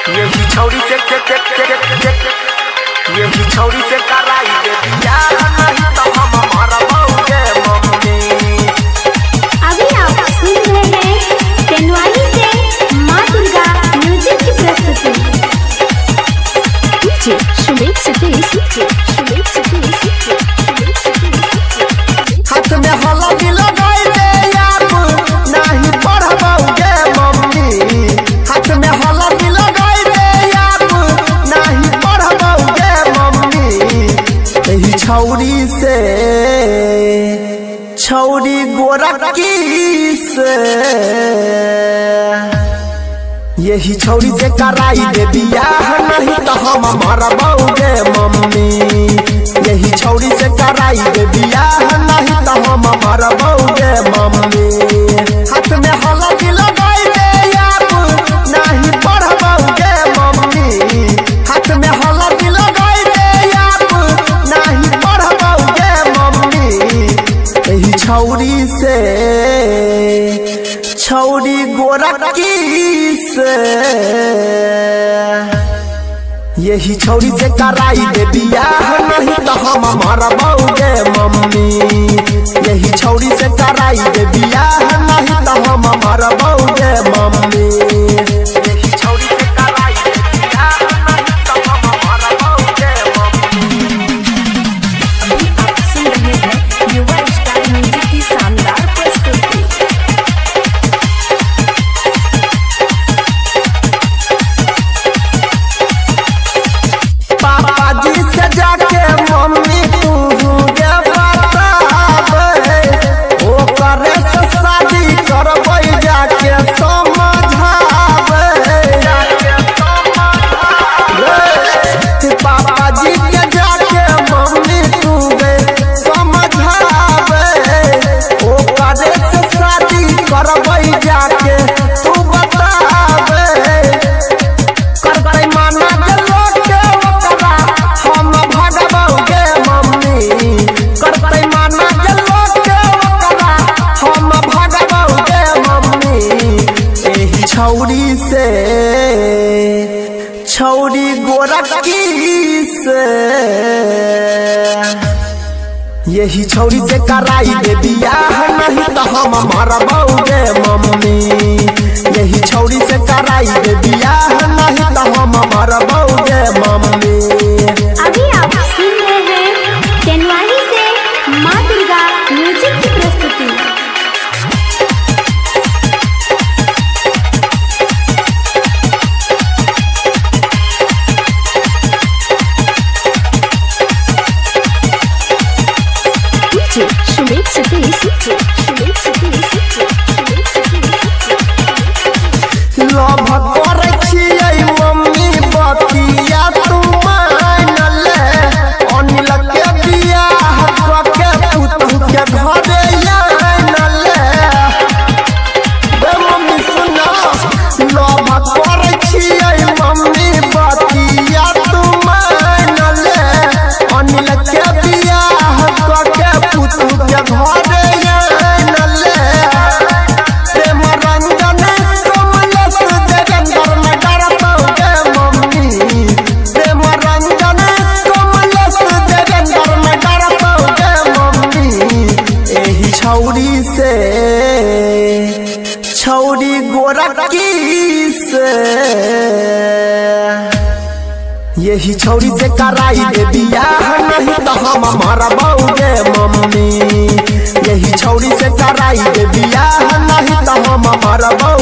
यही छौरी से यही छौरी से कराई दे दिया नहीं तो हम मरबोगे मम्मी। अभी आप सुन रहे हैं तेनवाली से माँ दुर्गा म्यूजिक की प्रस्तुति। हाथ में हल्दी लगाई दे आप नहीं पढ़बोगे मम्मी। हाथ में हल्दी लगाई दे आप नहीं पढ़बोगे मम्मी। यही छौरी से छौरी गोरखी से यही छौरी से कराई दे बियाह नहीं तो हम मरबोगे मम्मी। यही छौरी से कराई दे बियाह नहीं तो हम मरबोगे मम्मी। हाथ में हल्दी लगाई दे आप नहीं पढ़बोगे मम्मी। हाथ में हल्दी लगाई दे आप नहीं पढ़बोगे मम्मी। यही छौरी से छौरी गोरखी से यही छौरी से कराई दे बियाह नहीं तो हम मरबोगे मम्मी। यही छौरी से कराई दे बियाह नहीं तो हम मरबोगे मम्मी। यही छौरी से कराई दे बियाह नहीं तो हम मरबोगे मम्मी। अभी आप सुन रहे हैं युवा स्टार म्यूजिक की शानदार प्रस्तुति। पापा जी से जाके मम्मी तू के बताबे ओ करे से शादी करबै जाके समझाबे। पापा जी के जाके मम्मी तू के समझाबे ओ करे से शादी करबै जाके तू बताबे। करबै माना के लोटे ओकरा हम भगबोगे मम्मी। करबै माना के लोटे ओकरा हम भगबोगे मम्मी। एही छौरी से छौरी गोरखी से यही छौरी से कराई दे बियाह नहीं तो हम मरबोगे मम्मी। यही छौरी से कराई दे बियाह नहीं तो हम मरबोगे मम्मी। अभी आप सुन रहे हैं तेनवाली से माँ दुर्गा म्यूजिक की प्रस्तुति। लव करे छियै मम्मी बतिया तू मान ले। अनिल के बियाह कके पुतहु के घरे आन ले। बे मम्मी सुना लव करे छियै मम्मी बतिया तू मान ले। अनिल के बियाह कके पुतहु के घरे आन ले। प्रेम रंजन कमलेश देवेंद्र में डरबोगे मम्मी। प्रेम रंजन कमलेश देवेंद्र में डरबोगे मम्मी। एही छौरी से छौरी गोरखी से यही छौरी से कराई दे बियाह नहीं तो हम मरबोगे मम्मी। यही छौरी से कराई दे बियाह नहीं तो हम मरबोगे।